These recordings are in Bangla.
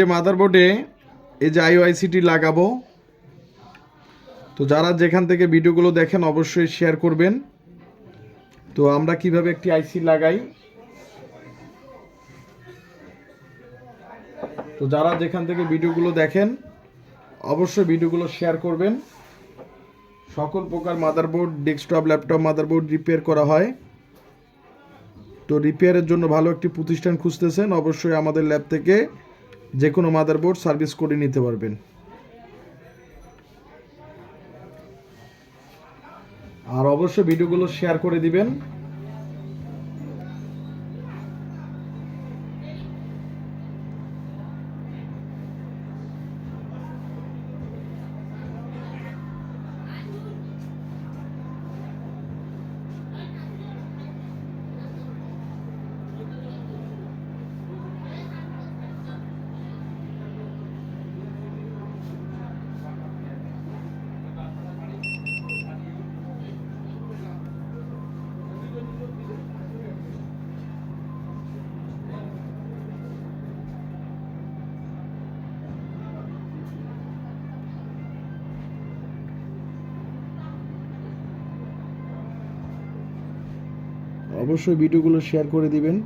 যে মাদারবোর্ডে এই যে আইওআইসিটি লাগাবো, তো যারা যেখান থেকে ভিডিওগুলো দেখেন অবশ্যই শেয়ার করবেন। তো আমরা কিভাবে একটি আইসি লাগাই, তো যারা যেখান থেকে ভিডিওগুলো দেখেন অবশ্যই ভিডিওগুলো শেয়ার করবেন। সকল প্রকার motherboard, desktop, laptop motherboard repair করা হয়। তো রিপেয়ারের জন্য ভালো একটি প্রতিষ্ঠান খুঁজতেছেন, অবশ্যই আমাদের ল্যাব থেকে যে কোনো মাদারবোর্ড সার্ভিস করে নিতে পারবেন। আর অবশ্যই ভিডিওগুলো শেয়ার করে দিবেন। অবশ্যই ভিডিওগুলো শেয়ার করে দিবেন।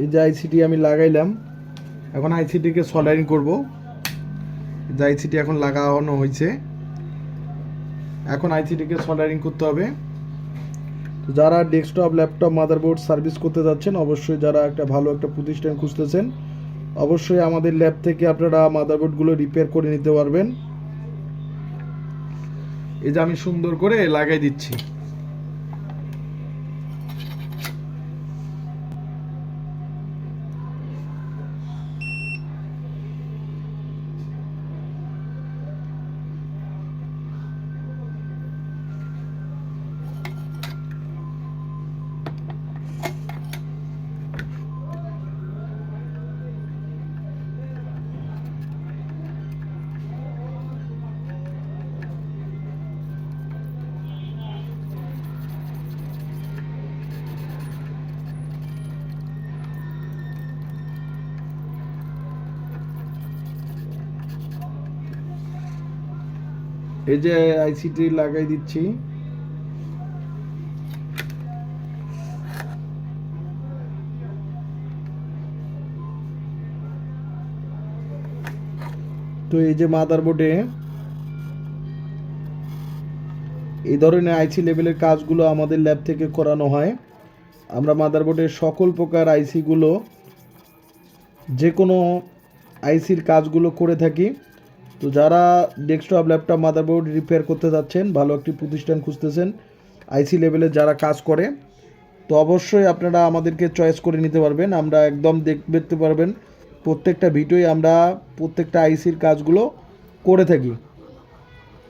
এই যে আইসিটি আমি লাগাইলাম, এখন আইসিটিকে সল্ডারিং করব। যে আইসিটি এখন লাগানো হয়েছে, এখন আইসিটিকে সল্ডারিং করতে হবে। তো যারা ডেস্কটপ, ল্যাপটপ, মাদারবোর্ড সার্ভিস করতে যাচ্ছেন, অবশ্যই যারা একটা ভালো একটা প্রতিষ্ঠান খুঁজতেছেন, অবশ্যই আমাদের ল্যাব থেকে আপনারা মাদারবোর্ডগুলো রিপেয়ার করে নিতে পারবেন। এই যে আমি সুন্দর করে লাগাই দিচ্ছি। এই যে আইসিটি লাগাই দিচ্ছি। তো এই যে মাদারবোর্ডে এই ধরনের আইসি লেভেলের কাজগুলো আমাদের ল্যাব থেকে করানো হয়। আমরা মাদারবোর্ডের সকল প্রকার আইসিগুলো, যে কোনো আইসির কাজগুলো করে থাকি। তো যারা ডেস্কটপ, ল্যাপটপ, মাদারবোর্ড রিপেয়ার করতে যাচ্ছেন, ভালো একটি প্রতিষ্ঠান খুঁজতেছেন আইসি লেভেলে যারা কাজ করে, তো অবশ্যই আপনারা আমাদেরকে চয়েস করে নিতে পারবেন। আমরা একদম দেখতে পারবেন প্রত্যেকটা ভিডিওই আমরা প্রত্যেকটা আইসির কাজগুলো করে থাকি।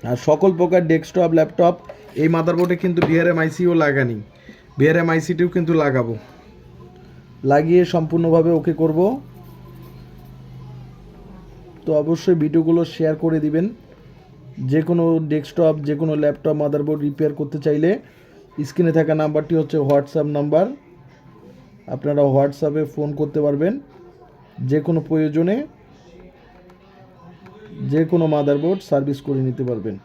আর সকল প্রকার ডেস্কটপ, ল্যাপটপ, এই মাদারবোর্ডে কিন্তু বিআরএম আইসিও লাগানি, বিআরএম আইসিটিও কিন্তু লাগাবো, লাগিয়ে সম্পূর্ণভাবে ওকে করব। তো অবশ্যই ভিডিওগুলো শেয়ার করে দিবেন। যে কোনো ডেস্কটপ, যে কোনো ল্যাপটপ, মাদারবোর্ড রিপেয়ার করতে চাইলে স্ক্রিনে থাকা নাম্বারটি হচ্ছে হোয়াটসঅ্যাপ নাম্বার, আপনারা হোয়াটসঅ্যাপে ফোন করতে পারবেন। যে কোনো প্রয়োজনে যে কোনো মাদারবোর্ড সার্ভিস করে নিতে পারবেন।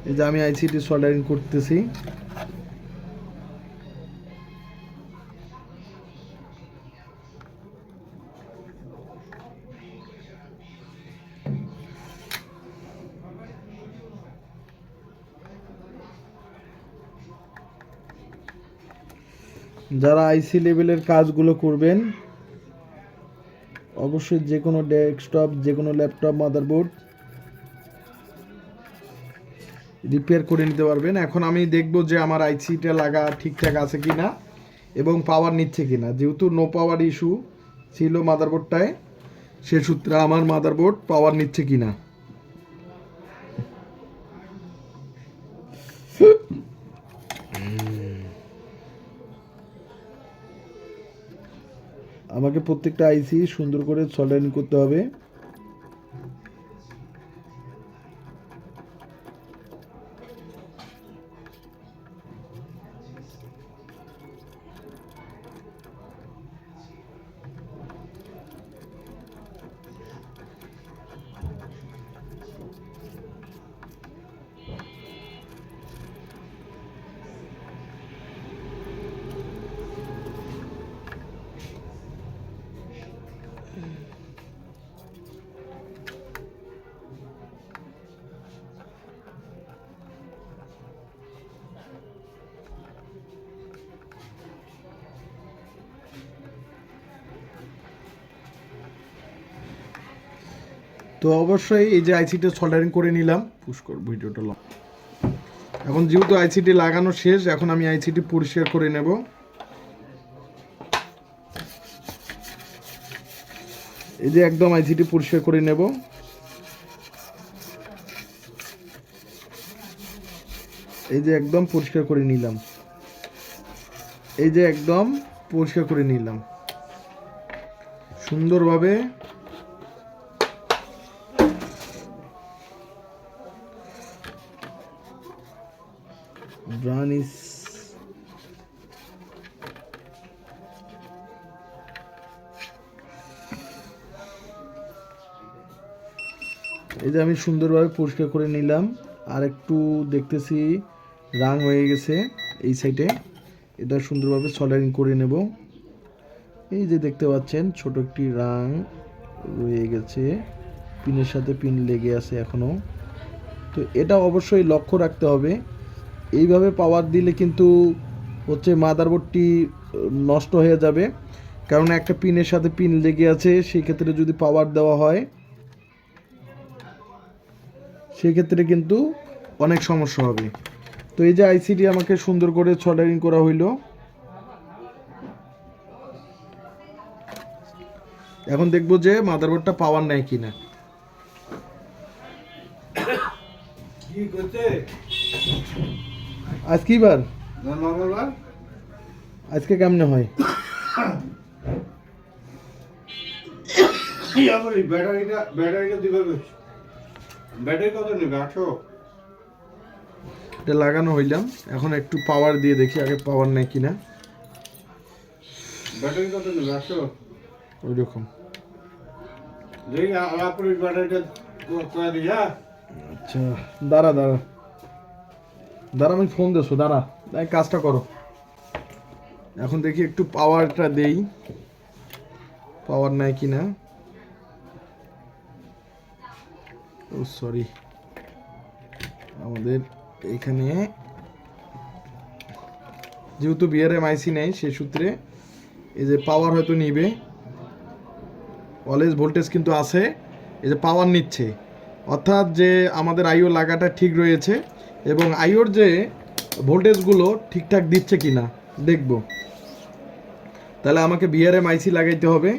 এই যে আমি আইসিটি সল্ডারিং করতেছি। যারা আইসি লেভেলের কাজগুলো করবেন, অবশ্যই যে কোনো ডেস্কটপ, যে কোনো ল্যাপটপ, মাদারবোর্ড রিপেয়ার করে নিতে পারবেন। এখন আমি দেখব যে আমার আইসিটা লাগা ঠিকঠাক আছে কিনা এবং পাওয়ার নিচ্ছে কিনা। যেহেতু নো পাওয়ার ইস্যু ছিল মাদারবোর্ডটায়, সে সূত্রে আমার মাদারবোর্ড পাওয়ার নিচ্ছে কিনা। আমাকে প্রত্যেকটা আইসি সুন্দর করে সল্ডারিং করতে হবে। তো অবশ্যই এই যে আইসিটি সল্ডারিং করে নিলাম, পুষ্কর ভিডিওটা লং। এখন যেহেতু আইসিটি লাগানো শেষ, এখন আমি আইসিটি পরিষ্কার করে নেব। এই যে একদম আইসিটি পরিষ্কার করে নেব। এই যে একদম পরিষ্কার করে নিলাম। এই যে একদম পরিষ্কার করে নিলাম সুন্দরভাবে। ব্রাউনিশ এই যে আমি সুন্দরভাবে পরিষ্কার করে নিলাম। আর একটু দেখতেছি রাং হয়ে গেছে এই সাইডে, এটা সুন্দরভাবে সল্ডারিং করে নেব। এই যে দেখতে পাচ্ছেন ছোট একটি রাং রয়ে গেছে, পিনের সাথে পিন লেগে আছে এখনো। তো এটা অবশ্যই লক্ষ্য রাখতে হবে। এইভাবে পাওয়ার দিলে কিন্তু হচ্ছে মাদারবোর্ডটি নষ্ট হয়ে যাবে, কারণ একটা পিনের সাথে পিন লেগে আছে। সেই ক্ষেত্রে যদি পাওয়ার দেওয়া হয় সেক্ষেত্রে কিন্তু অনেক সমস্যা হবে। তো এই যে আইসিটি আমাকে সুন্দর করে সল্ডারিং করা হইল। এখন দেখবো যে মাদারবোর্ডটা পাওয়ার নেয় কিনা। আজ কি বার? মঙ্গলবার। আজকে কেমনে হয়? এটা লাগানো হইলাম, এখন একটু পাওয়ার দিয়ে দেখি আগে পাওয়ার নেয় কিনা। ব্যাটারি কত নেবে? 800 ওই রকম। আচ্ছা দাঁড়া দাঁড়া দাঁড়া, আমি ফোন দেছো, দাঁড়া কাজটা করো। এখন দেখি একটু পাওয়ারটা দেই, পাওয়ার নেয় কিনা। ও সরি, আমাদের এখানে যেহেতু বিআরএম আইসি নেই সেই সূত্রে এই যে পাওয়ার হয়তো নিবে। অলওয়েজ ভোল্টেজ কিন্তু আছে, এই যে পাওয়ার নিচ্ছে, অর্থাৎ যে আমাদের আইও লাগাটা ঠিক রয়েছে এবং আইওর যে ভোল্টেজগুলো ঠিকঠাক দিচ্ছে কিনা দেখব। তাহলে আমাকে বিআরএম আইসি লাগাইতে হবে।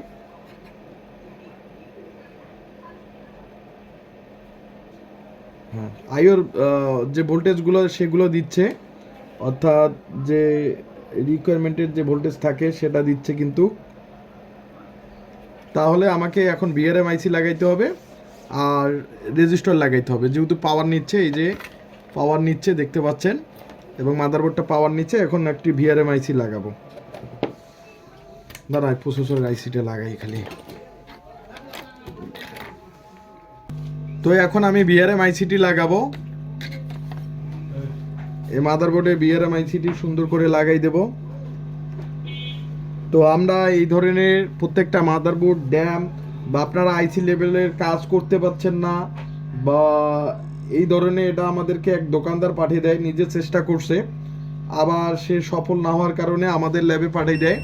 হ্যাঁ, আইওর যে ভোল্টেজগুলো সেগুলো দিচ্ছে, অর্থাৎ যে রিকোয়ারমেন্টের যে ভোল্টেজ থাকে সেটা দিচ্ছে কিন্তু। তাহলে আমাকে এখন বিআরএম আইসি লাগাইতে হবে আর রেজিস্টার লাগাইতে হবে। যেহেতু পাওয়ার নিচ্ছে, এই যে পাওয়ার নিচ্ছে দেখতে পাচ্ছেন, এবং মাদারবোর্ডটা পাওয়ার নিচ্ছে। এখন একটি বিআরএম আইসি লাগাবো। দাঁড়ায় প্রসেসরের আইসিটা লাগাই খালি। তো এখন আমি বিআরএম আইসিটি লাগাবো। এই মাদারবোর্ডে বিআরএম আইসিটি সুন্দর করে লাগাই দেব। তো আমরা এই ধরনের প্রত্যেকটা মাদারবোর্ড ড্যাম বা আপনারা আইসি লেভেলের কাজ করতে পারছেন না, বা এই ধরনের, এটা আমাদেরকে এক দোকানদার পাঠিয়ে দেয়, নিজে চেষ্টা করছে, আবার সে সফল না হওয়ার কারণে আমাদের ল্যাবে পাঠিয়ে দেয়।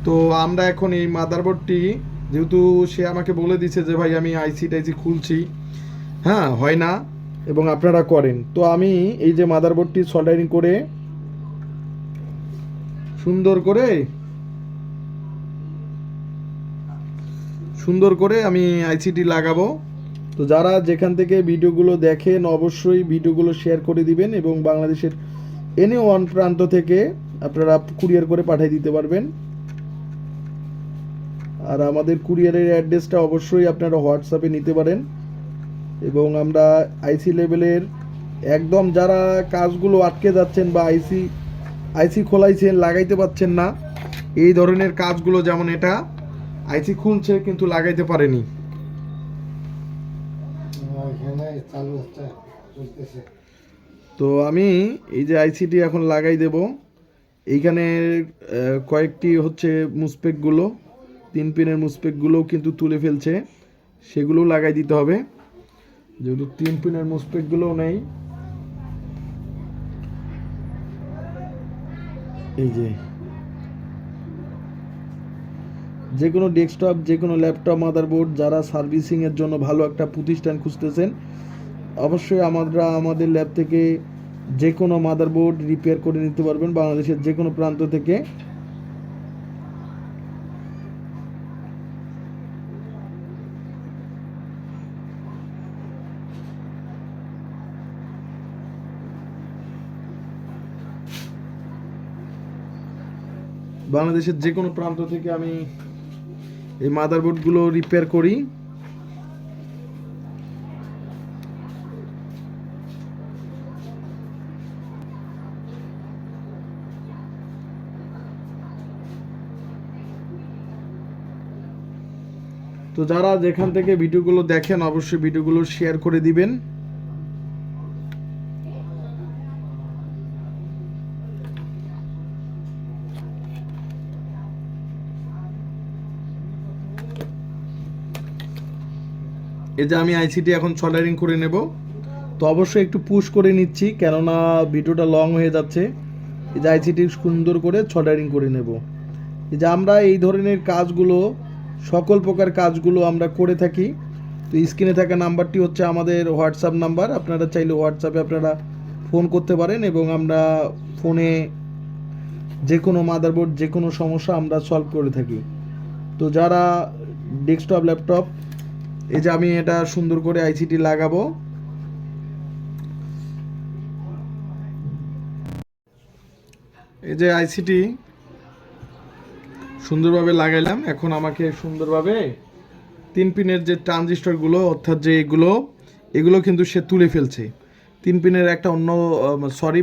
তো আমরা এখন এই মাদারবোর্ডটি, যেহেতু সে আমাকে বলে দিচ্ছে যে ভাই আমি আইসি টাইসি খুলছি, হ্যাঁ হয় না এবং আপনারা করেন, তো আমি এই যে মাদারবোর্ডটি সল্ডারিং করে সুন্দর করে আমি আইসিটি লাগাবো। তো যারা যেখান থেকে ভিডিওগুলো দেখেন অবশ্যই ভিডিওগুলো শেয়ার করে দিবেন, এবং বাংলাদেশের এনি ওয়ান প্রান্ত থেকে আপনারা কুরিয়ার করে পাঠিয়ে দিতে পারবেন। আর আমাদের কুরিয়ারের অ্যাড্রেসটা অবশ্যই আপনারা হোয়াটসঅ্যাপে নিতে পারেন। এবং আমরা আইসি লেভেলের একদম যারা কাজগুলো আটকে যাচ্ছেন বা আইসি খোলাইছেন লাগাইতে পারছেন না, এই ধরনের কাজগুলো, যেমন এটা আইসি খুলছে কিন্তু লাগাইতে পারেনি, তো আমি এই যে আইসিটি এখন লাগাই দেব। এইখানে কয়েকটি হচ্ছে মুসপেকগুলো, 3 পিনের মুসপেকগুলোও কিন্তু তুলে ফেলছে, সেগুলোও লাগাই দিতে হবে, যেহেতু 3 পিনের মুসপেকগুলোও নেই। এই যে কোনো ডেস্কটপ, যে কোনো ল্যাপটপ, মাদারবোর্ড যারা সার্ভিসিংয়ের জন্য ভালো একটা প্রতিষ্ঠান খুঁজতেছেন, অবশ্যই আমাদের ল্যাব থেকে যে কোনো মাদারবোর্ড রিপেয়ার করে নিতে পারবেন বাংলাদেশের যে কোনো প্রান্ত থেকে। বাংলাদেশের যে কোনো প্রান্ত থেকে আমি এই মাদারবোর্ডগুলো রিপেয়ার করি। তো যারা যেখান থেকে ভিডিওগুলো দেখেন অবশ্যই ভিডিওগুলো শেয়ার করে দিবেন। এই যে আমি আইসিটি এখন সোল্ডারিং করে নেব, তো অবশ্যই একটু পুশ করে নিচ্ছি কেননা ভিডিওটা লং হয়ে যাচ্ছে। এই যে আইসিটি সুন্দর করে সোল্ডারিং করে নেব। এই যে আমরা এই ধরনের কাজগুলো, সকল প্রকার কাজগুলো আমরা করে থাকি। তো স্ক্রিনে থাকা নাম্বারটি হচ্ছে আমাদের হোয়াটসঅ্যাপ নাম্বার, আপনারা চাইলে হোয়াটসঅ্যাপে আপনারা ফোন করতে পারেন এবং আমরা ফোনে যে কোনো মাদারবোর্ড, যে কোনো সমস্যা আমরা সলভ করে থাকি। তো যারা ডেস্কটপ, ল্যাপটপ, এই যে আমি এটা সুন্দর করে আইসিটি লাগাবো। এই যে আইসিটি সুন্দরভাবে লাগাইলাম, এখন আমাকে সুন্দরভাবে 3 পিনের যে ট্রানজিস্টরগুলো, অর্থাৎ যে এগুলো কিন্তু সে তুলে ফেলছে। 3 পিনের একটা অন্য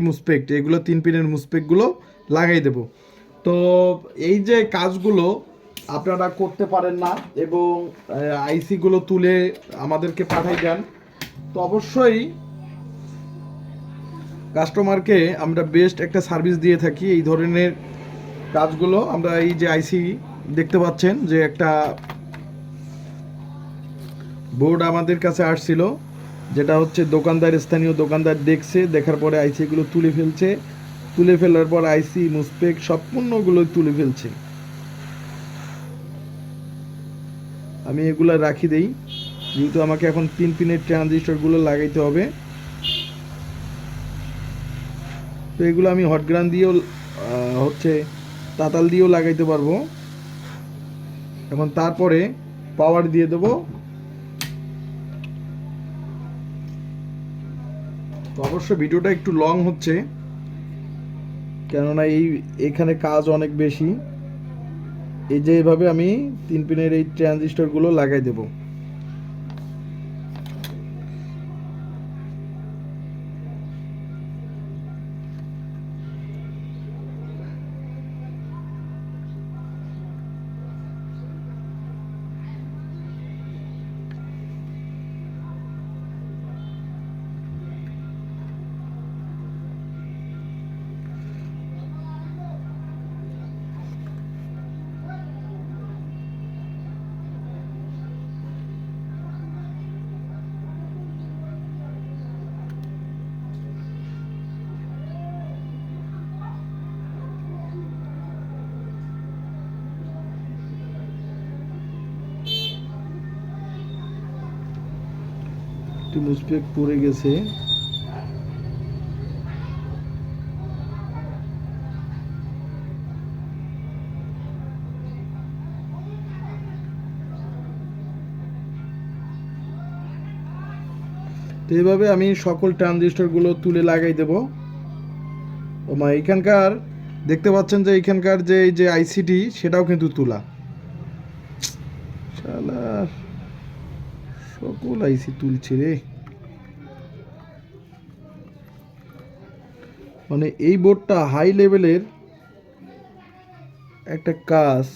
মুসপেক্ট, এগুলো 3 পিনের মুসপেক্টগুলো লাগাই দেব। তো এই যে কাজগুলো আপনারা করতে পারেন না এবং আইসিগুলো তুলে আমাদেরকে পাঠাই দেন, তো অবশ্যই কাস্টমারকে আমরা বেস্ট একটা সার্ভিস দিয়ে থাকি। এই ধরনের কাজগুলো আমরা, এই যে আইসি দেখতে পাচ্ছেন যে একটা বোর্ড আমাদের কাছে আসছিল, যেটা হচ্ছে স্থানীয় দোকানদার দেখছে, দেখার পরে আইসিগুলো তুলে ফেলার পর আইসি মুসপেক সম্পূর্ণগুলো তুলে ফেলছে। আমি এগুলো রাখি দেই, যেহেতু আমাকে এখন 3 পিনের ট্রানজিস্টরগুলো লাগাইতে হবে। তো এগুলো আমি হট গ্রান দিয়েও হচ্ছে তাতাল দিয়েও লাগাইতে পারবো। এখন তারপরে পাওয়ার দিয়ে দেবো। তো অবশ্যই ভিডিওটা একটু লং হচ্ছে কেননা এখানে কাজ অনেক বেশি। এই যে এভাবে আমি 3 পিনের এই ট্রানজিস্টরগুলো লাগাই দেবো। মুসপেক পড়ে গেছে। তো এইভাবে আমি সকল ট্রানজিস্টরগুলো তুলে লাগাই দেব। এখানকার দেখতে পাচ্ছেন যে এখানকার যে আইসিটি সেটাও কিন্তু তোলা। শালার সকল আইসি তুলছে রে। মানে এই বোর্ডটা হাই লেভেলের একটা কাজ।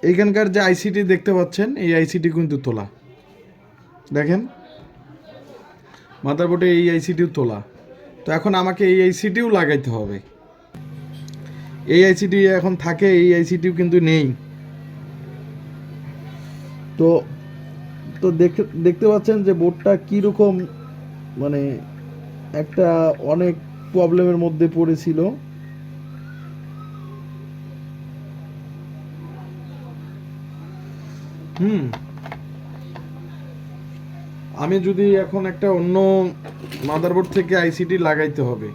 এইখানকার যে আইসিটি দেখতে পাচ্ছেন এই আইসিটি কিন্তু তোলা, দেখেন মাদারবোর্ডে এই আইসিটিও তোলা। তো এখন আমাকে এই আইসিটিও লাগাইতে হবে। এই আইসিটি এখন থাকে, এই আইসিটিও কিন্তু নেই। তো তো দেখতে পাচ্ছেন যে বোর্ডটা কীরকম, মানে একটা অনেক প্রবলেমের মধ্যে পড়েছিল। আমি যদি এখন একটা অন্য মাদারবোর্ড থেকে আইসিটি লাগাইতে হবে,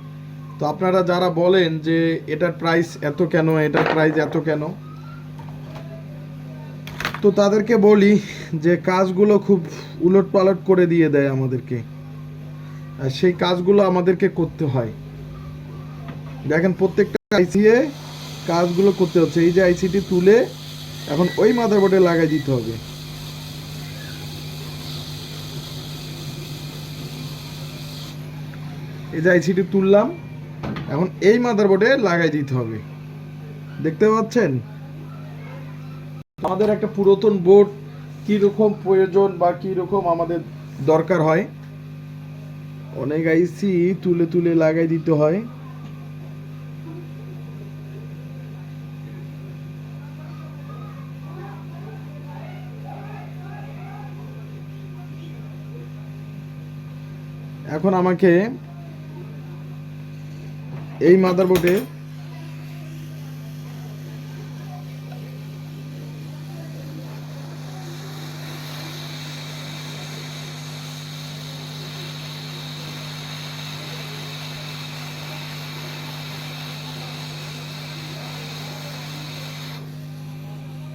তো আপনারা যারা বলেন যে এটার প্রাইস এত কেন, এটার প্রাইস এত কেন, তো তাদেরকে বলি যে কাজগুলো খুব উলটপালট করে দিয়ে দেয় আমাদেরকে, আর সেই কাজগুলো আমাদেরকে করতে হয়। দেখেন প্রত্যেকটা আইসিএ কাজগুলো করতে হচ্ছে। এই যে আইসিটি তুলে এখন ওই মাদারবোর্ডে লাগাই দিতে হবে। এই যে আইসিটি তুললাম, এখন এই মাদারবোর্ডে লাগাই দিতে হবে। দেখতে পাচ্ছেন আমাদের একটা পুরাতন বোর্ড কীরকম প্রয়োজন বা কীরকম আমাদের দরকার হয়। অনেক আইসি তুলে তুলে লাগাই দিতে হয়। এখন আমাকে এই মাদারবোর্ডে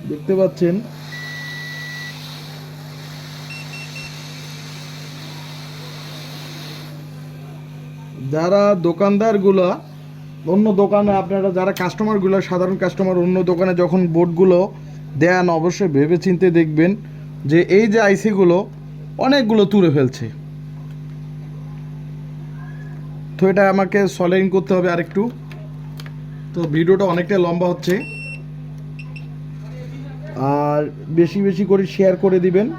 দেখতে পাচ্ছেন যারা দোকানদারগুলো অন্য দোকানে, আপনারা যারা কাস্টমারগুলো সাধারণ কাস্টমার অন্য দোকানে যখন বোর্ডগুলো দেন অবশ্যই ভেবেচিন্তে দেখবেন যে এই যে আইসিগুলো অনেকগুলো তুলে ফেলছে। তো এটা আমাকে সলিং করতে হবে আরেকটু। তো ভিডিওটা অনেকটা লম্বা হচ্ছে, আর বেশি বেশি করে শেয়ার করে দিবেন।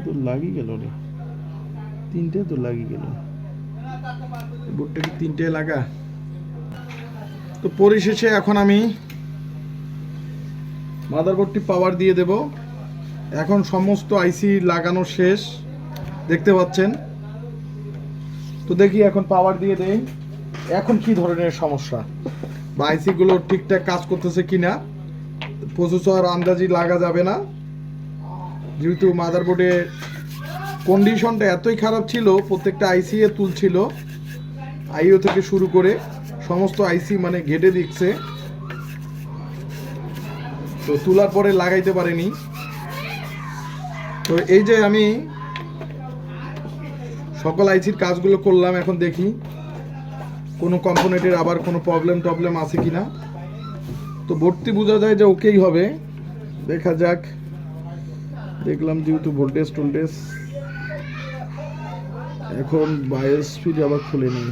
তো লাগি গেল রে, তিনটে তো লাগি গেল। বোর্ডটা কি তিনটে লাগা? তো পরিশেষে এখন আমি মাদারবোর্ডটি পাওয়ার দিয়ে দেব। এখন সমস্ত আইসি লাগানো শেষ, দেখতে পাচ্ছেন। তো দেখি এখন পাওয়ার দিয়ে দেই এখন কি ধরনের সমস্যা বা আইসিগুলো ঠিকঠাক কাজ করতেছে কিনা। প্রসেসর আন্দাজি লাগা যাবে না, যেহেতু মাদারবোর্ডের কন্ডিশনটা এতই খারাপ ছিল, প্রত্যেকটা আইসি এ তুলছিল, আইও থেকে শুরু করে সমস্ত আইসি মানে ঘেটে দিচ্ছে। তো তোলার পরে লাগাইতে পারেনি। তো এই যে আমি সকল আইসির কাজগুলো করলাম, এখন দেখি কোনো কম্পোনেন্টের আবার কোনো প্রবলেম আছে কিনা। তো বোর্ডটি বোঝা যায় যে ওকেই হবে, দেখা যাক। দেখলাম যেহেতু ভোল্টেজ টোল্টেজ, এখন বায়োস স্পিড আবার খুলে নিই।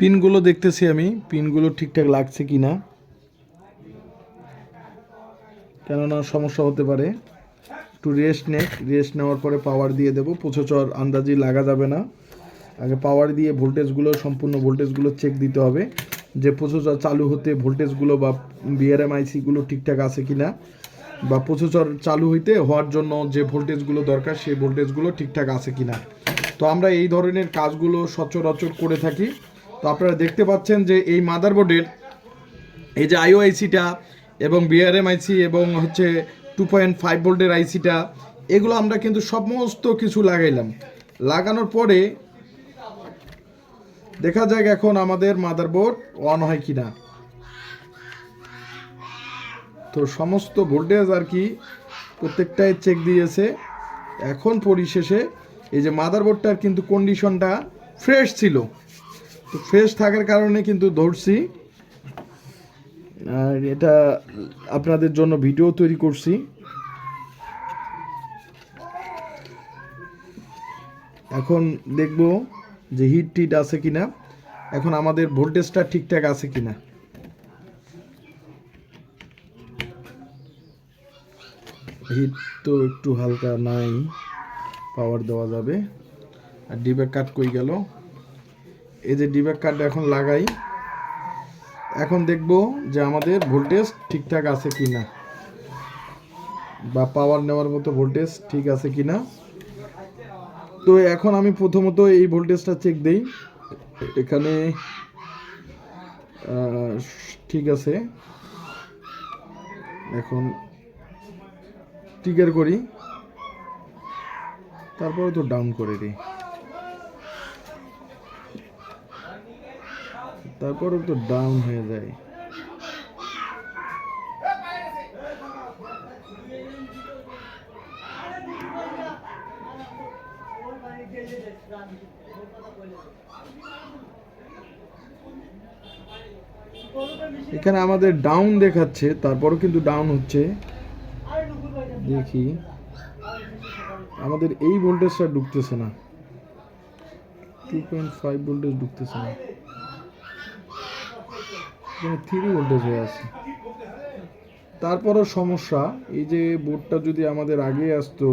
পিনগুলো দেখতেছি আমি, পিনগুলো ঠিকঠাক লাগছে কিনা, কেননা সমস্যা হতে পারে। একটু রেস্ট নেওয়ার পরে পাওয়ার দিয়ে দেবো। প্রসেসর আন্দাজি লাগা যাবে না, আগে পাওয়ার দিয়ে ভোল্টেজগুলো, সম্পূর্ণ ভোল্টেজগুলো চেক দিতে হবে। যে প্রসেসর চালু হতে ভোল্টেজগুলো বা বিআরএম আইসিগুলো ঠিকঠাক আছে কিনা, বা প্রসেসর চালু হইতে হওয়ার জন্য যে ভোল্টেজগুলো দরকার সেই ভোল্টেজগুলো ঠিকঠাক আছে কিনা। তো আমরা এই ধরনের কাজগুলো সচরাচর করে থাকি। তো আপনারা দেখতে পাচ্ছেন যে এই মাদারবোর্ডের এই যে আইও আইসিটা এবং বিআরএম আইসি এবং হচ্ছে 2.5 ভোল্টের আইসিটা, এগুলো আমরা কিন্তু সমস্ত কিছু লাগাইলাম। লাগানোর পরে দেখা যাক এখন আমাদের মাদারবোর্ড অন হয় কিনা। তো সমস্ত ভোল্টেজ আর কি প্রত্যেকটাই চেক দিয়েছে। এখন পরিশেষে এই যে মাদারবোর্ডটার কিন্তু কন্ডিশনটা ফ্রেশ ছিল, তো ফ্রেশ থাকার কারণে কিন্তু ধরছি, আর এটা আপনাদের জন্য ভিডিও তৈরি করছি। এখন দেখব যে হিট টিট আছে কিনা, এখন আমাদের ভোল্টেজটা ঠিকঠাক আছে কিনা। হিট তো একটু হালকা নাই, পাওয়ার দেওয়া যাবে। আর ডিব্যাক কাট কই গেল, এই যে ডিব্যাক কাট এখন লাগাই। এখন দেখব যে আমাদের ভোল্টেজ ঠিকঠাক আছে কিনা, বা পাওয়ার নেওয়ার মতো ভোল্টেজ ঠিক আছে কিনা। তো এখন আমি প্রথমত এই ভোল্টেজটা চেক দেই। এখানে ঠিক আছে, এখন ট্রিগার করি, তারপরে তো ডাউন করে দিই, তারপরে তো ডাউন হয়ে যায়। এখানে আমাদের ডাউন দেখাচ্ছে, তারপরও কিন্তু ডাউন হচ্ছে। দেখি আমাদের এই ভোল্টেজটা ঢুকতেছে না, 2.5 ভোল্টেজ ঢুকতেছে না, এখানে 3 ভোল্টেজ হয়ে আছে। তারপরও সমস্যা, এই যে বোর্ডটা যদি আমাদের আগে আসতো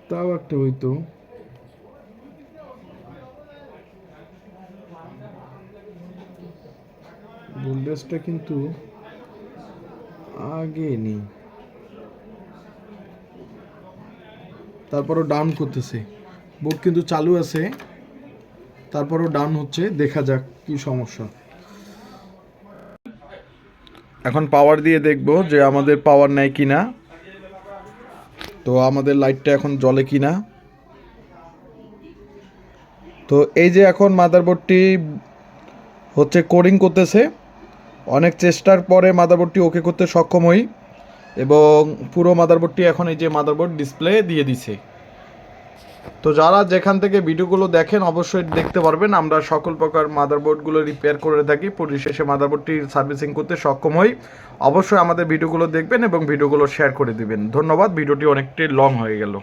তাও একটা হইতো। ভোল্টেজটা কিন্তু আগে নেই, তারপরও ডাউন করতেছে। বোর্ড কিন্তু চালু আছে, তারপরও ডাউন হচ্ছে। দেখা যাক কি সমস্যা। এখন পাওয়ার দিয়ে দেখব যে আমাদের পাওয়ার নেয় কিনা। তো আমাদের লাইটটা এখন জ্বলে কিনা। তো এই যে এখন মাদারবোর্ডটি হচ্ছে কোডিং করতেছে। অনেক চেষ্টার পরে মাদারবোর্ডটি ওকে করতে সক্ষম হই, এবং পুরো মাদারবোর্ডটি এখন এই যে মাদারবোর্ড ডিসপ্লে দিয়ে দিছে। তো যারা যেখান থেকে ভিডিওগুলো দেখেন অবশ্যই দেখতে পারবেন আমরা সকল প্রকার মাদারবোর্ডগুলো রিপেয়ার করে থাকি, পরিশেষে মাদারবোর্ডটির সার্ভিসিং করতে সক্ষম হই। অবশ্যই আমাদের ভিডিওগুলো দেখবেন এবং ভিডিওগুলো শেয়ার করে দিবেন। ধন্যবাদ। ভিডিওটি অনেকটাই লং হয়ে গেল।